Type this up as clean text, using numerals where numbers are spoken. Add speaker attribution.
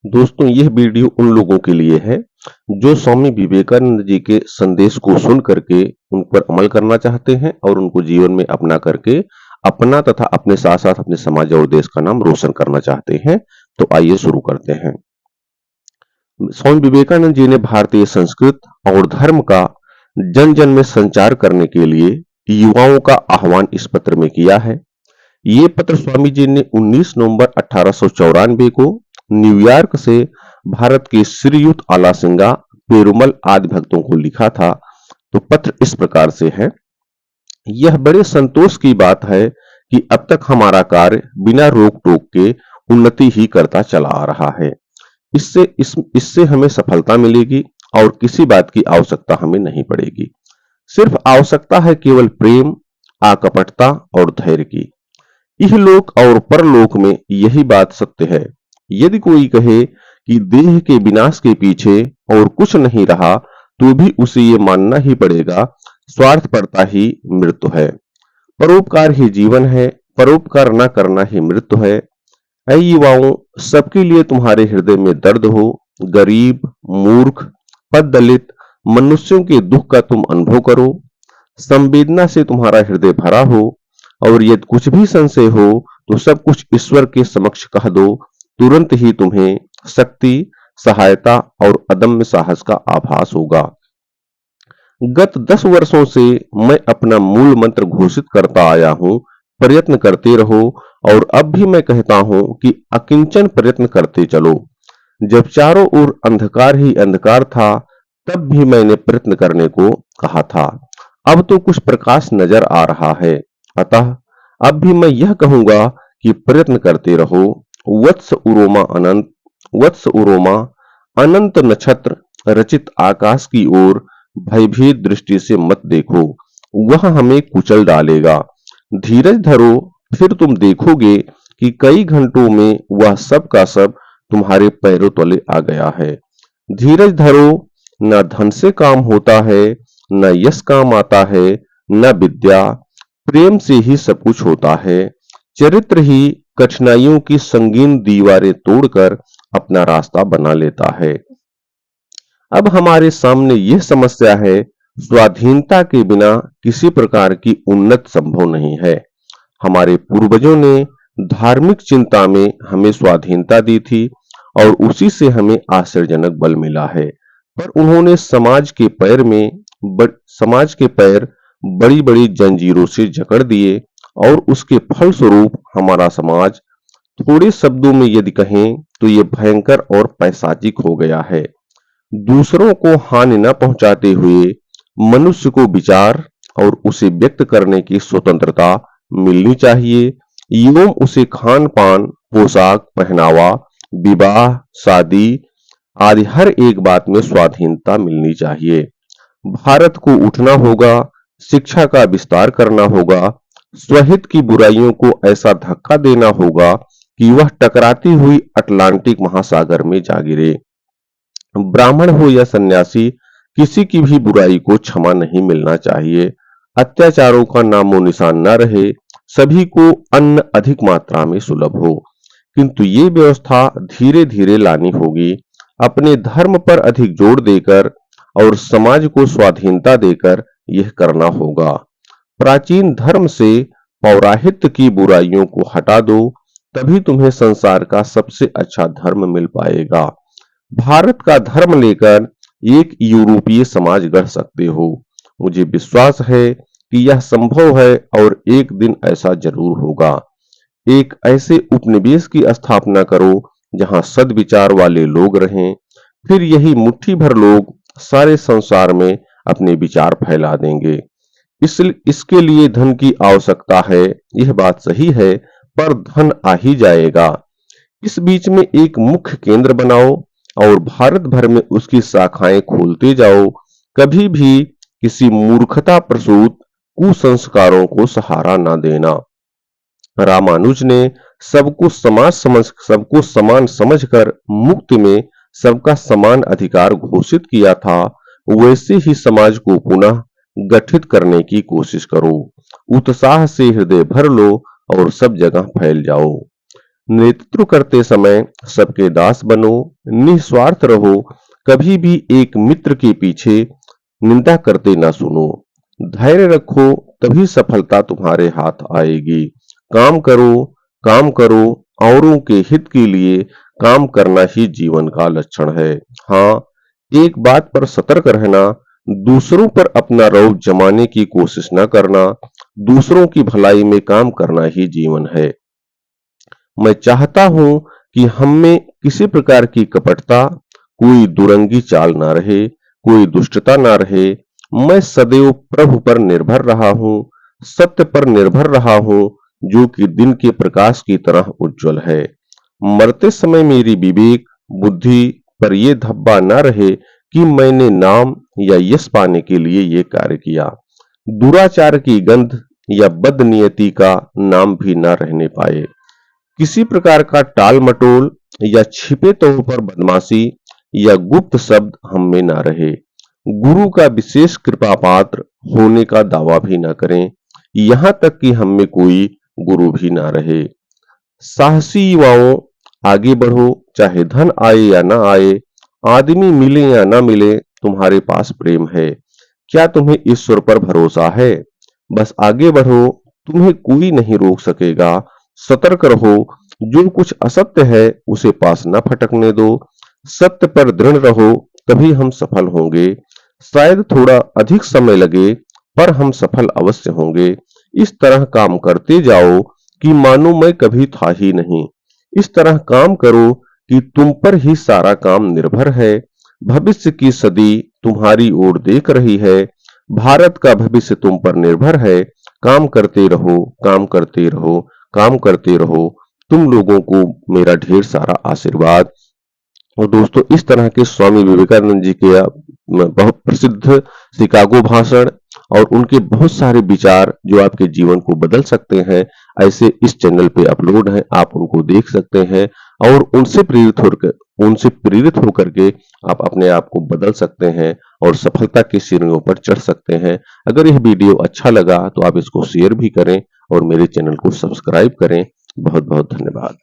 Speaker 1: दोस्तों, यह वीडियो उन लोगों के लिए है जो स्वामी विवेकानंद जी के संदेश को सुन करके उन पर अमल करना चाहते हैं और उनको जीवन में अपना करके अपना तथा अपने साथ साथ अपने समाज और देश का नाम रोशन करना चाहते हैं। तो आइए शुरू करते हैं। स्वामी विवेकानंद जी ने भारतीय संस्कृत और धर्म का जन जन में संचार करने के लिए युवाओं का आह्वान इस पत्र में किया है। ये पत्र स्वामी जी ने 19 नवंबर 1894 को न्यूयॉर्क से भारत के श्रीयुत आलासिंगा, पेरुमल आदि भक्तों को लिखा था। तो पत्र इस प्रकार से है। यह बड़े संतोष की बात है कि अब तक हमारा कार्य बिना रोक टोक के उन्नति ही करता चला आ रहा है। इससे हमें सफलता मिलेगी और किसी बात की आवश्यकता हमें नहीं पड़ेगी। सिर्फ आवश्यकता है केवल प्रेम, अकपटता और धैर्य की। इहलोक और परलोक में यही बात सत्य है। यदि कोई कहे कि देह के विनाश के पीछे और कुछ नहीं रहा, तो भी उसे ये मानना ही पड़ेगा, स्वार्थपरता ही मृत्यु है। परोपकार ही जीवन है, परोपकार न करना ही मृत्यु है। ऐ युवाओं, सबके लिए तुम्हारे हृदय में दर्द हो। गरीब, मूर्ख, पद दलित मनुष्यों के दुख का तुम अनुभव करो। संवेदना से तुम्हारा हृदय भरा हो और यदि कुछ भी संशय हो तो सब कुछ ईश्वर के समक्ष कह दो। तुरंत ही तुम्हें शक्ति, सहायता और अदम्य साहस का आभास होगा। गत 10 वर्षों से मैं अपना मूल मंत्र घोषित करता आया हूं, प्रयत्न करते रहो। और अब भी मैं कहता हूं कि अकिंचन प्रयत्न करते चलो। जब चारों ओर अंधकार ही अंधकार था, तब भी मैंने प्रयत्न करने को कहा था। अब तो कुछ प्रकाश नजर आ रहा है, अतः अब भी मैं यह कहूंगा कि प्रयत्न करते रहो। वत्स उरोमा अनंत, वत्स उरोमा अनंत नक्षत्र रचित आकाश की ओर भयभीत दृष्टि से मत देखो, वह हमें कुचल डालेगा। धीरज धरो, फिर तुम देखोगे कि कई घंटों में वह सब का सब तुम्हारे पैरों तले आ गया है। धीरज धरो, न धन से काम होता है, न यश काम आता है, न विद्या। प्रेम से ही सब कुछ होता है। चरित्र ही कठिनाइयों की संगीन दीवारें तोड़कर अपना रास्ता बना लेता है। अब हमारे सामने यह समस्या है, स्वाधीनता के बिना किसी प्रकार की उन्नति संभव नहीं है। हमारे पूर्वजों ने धार्मिक चिंता में हमें स्वाधीनता दी थी और उसी से हमें आश्चर्यजनक बल मिला है। पर उन्होंने समाज के पैर बड़ी बड़ी जंजीरों से जकड़ दिए और उसके फलस्वरूप हमारा समाज, थोड़े शब्दों में यदि कहें तो ये भयंकर और पैशाचिक हो गया है। दूसरों को हानि न पहुंचाते हुए मनुष्य को विचार और उसे व्यक्त करने की स्वतंत्रता मिलनी चाहिए। एवं उसे खान पान, पोशाक, पहनावा, विवाह, शादी आदि हर एक बात में स्वाधीनता मिलनी चाहिए। भारत को उठना होगा, शिक्षा का विस्तार करना होगा, स्वहित की बुराइयों को ऐसा धक्का देना होगा कि वह टकराती हुई अटलांटिक महासागर में जा गिरे। ब्राह्मण हो या सन्यासी, किसी की भी बुराई को क्षमा नहीं मिलना चाहिए। अत्याचारों का नामो निशान न रहे, सभी को अन्न अधिक मात्रा में सुलभ हो। किंतु ये व्यवस्था धीरे धीरे लानी होगी, अपने धर्म पर अधिक जोर देकर और समाज को स्वाधीनता देकर यह करना होगा। प्राचीन धर्म से पौराहित्य की बुराइयों को हटा दो, तभी तुम्हें संसार का सबसे अच्छा धर्म मिल पाएगा। भारत का धर्म लेकर एक यूरोपीय समाज गढ़ सकते हो। मुझे विश्वास है कि यह संभव है और एक दिन ऐसा जरूर होगा। एक ऐसे उपनिवेश की स्थापना करो जहां सद्विचार वाले लोग रहें, फिर यही मुट्ठी भर लोग सारे संसार में अपने विचार फैला देंगे। इसके लिए धन की आवश्यकता है, यह बात सही है, पर धन आ ही जाएगा। इस बीच में एक मुख्य केंद्र बनाओ और भारत भर में उसकी शाखाएं खोलते जाओ। कभी भी किसी मूर्खता प्रसूत कुसंस्कारों को सहारा न देना। रामानुज ने सबको समान समझकर मुक्ति में सबका समान अधिकार घोषित किया था। वैसे ही समाज को पुनः गठित करने की कोशिश करो। उत्साह से हृदय भर लो और सब जगह फैल जाओ। नेतृत्व करते समय सबके दास बनो, निस्वार्थ रहो, कभी भी एक मित्र के पीछे निंदा करते ना सुनो। धैर्य रखो, तभी सफलता तुम्हारे हाथ आएगी। काम करो, काम करो, औरों के हित के लिए काम करना ही जीवन का लक्षण है। हाँ, एक बात पर सतर्क रहना, दूसरों पर अपना रौब जमाने की कोशिश न करना, दूसरों की भलाई में काम करना ही जीवन है। मैं चाहता हूं कि हम में किसी प्रकार की कपटता, कोई दुरंगी चाल ना रहे, कोई दुष्टता ना रहे। मैं सदैव प्रभु पर निर्भर रहा हूं, सत्य पर निर्भर रहा हूं, जो कि दिन के प्रकाश की तरह उज्जवल है। मरते समय मेरी विवेक, बुद्धि पर ये धब्बा न रहे कि मैंने नाम या यश पाने के लिए ये कार्य किया। दुराचार की गंध या बदनीयति का नाम भी न रहने पाए। किसी प्रकार का टाल मटोल या छिपे तौर पर बदमाशी या गुप्त शब्द हम में ना रहे। गुरु का विशेष कृपा पात्र होने का दावा भी ना करें, यहाँ तक कि हम में कोई गुरु भी ना रहे। साहसी युवाओं, आगे बढ़ो, चाहे धन आए या ना आए, आदमी मिले या ना मिले, तुम्हारे पास प्रेम है। क्या तुम्हें ईश्वर पर भरोसा है? बस आगे बढ़ो, तुम्हें कोई नहीं रोक सकेगा। सतर्क रहो, जो कुछ असत्य है उसे पास न फटकने दो। सत्य पर दृढ़ रहो, तभी हम सफल होंगे। शायद थोड़ा अधिक समय लगे, पर हम सफल अवश्य होंगे। इस तरह काम करते जाओ कि मानो मैं कभी था ही नहीं। इस तरह काम करो कि तुम पर ही सारा काम निर्भर है। भविष्य की सदी तुम्हारी ओर देख रही है। भारत का भविष्य तुम पर निर्भर है। काम करते रहो, काम करते रहो, काम करते रहो। तुम लोगों को मेरा ढेर सारा आशीर्वाद। और दोस्तों, इस तरह के स्वामी विवेकानंद जी के बहुत प्रसिद्ध शिकागो भाषण और उनके बहुत सारे विचार जो आपके जीवन को बदल सकते हैं, ऐसे इस चैनल पे अपलोड हैं। आप उनको देख सकते हैं और उनसे प्रेरित होकर के आप अपने आप को बदल सकते हैं और सफलता की सीढ़ियों पर चढ़ सकते हैं। अगर यह वीडियो अच्छा लगा तो आप इसको शेयर भी करें और मेरे चैनल को सब्सक्राइब करें। बहुत बहुत धन्यवाद।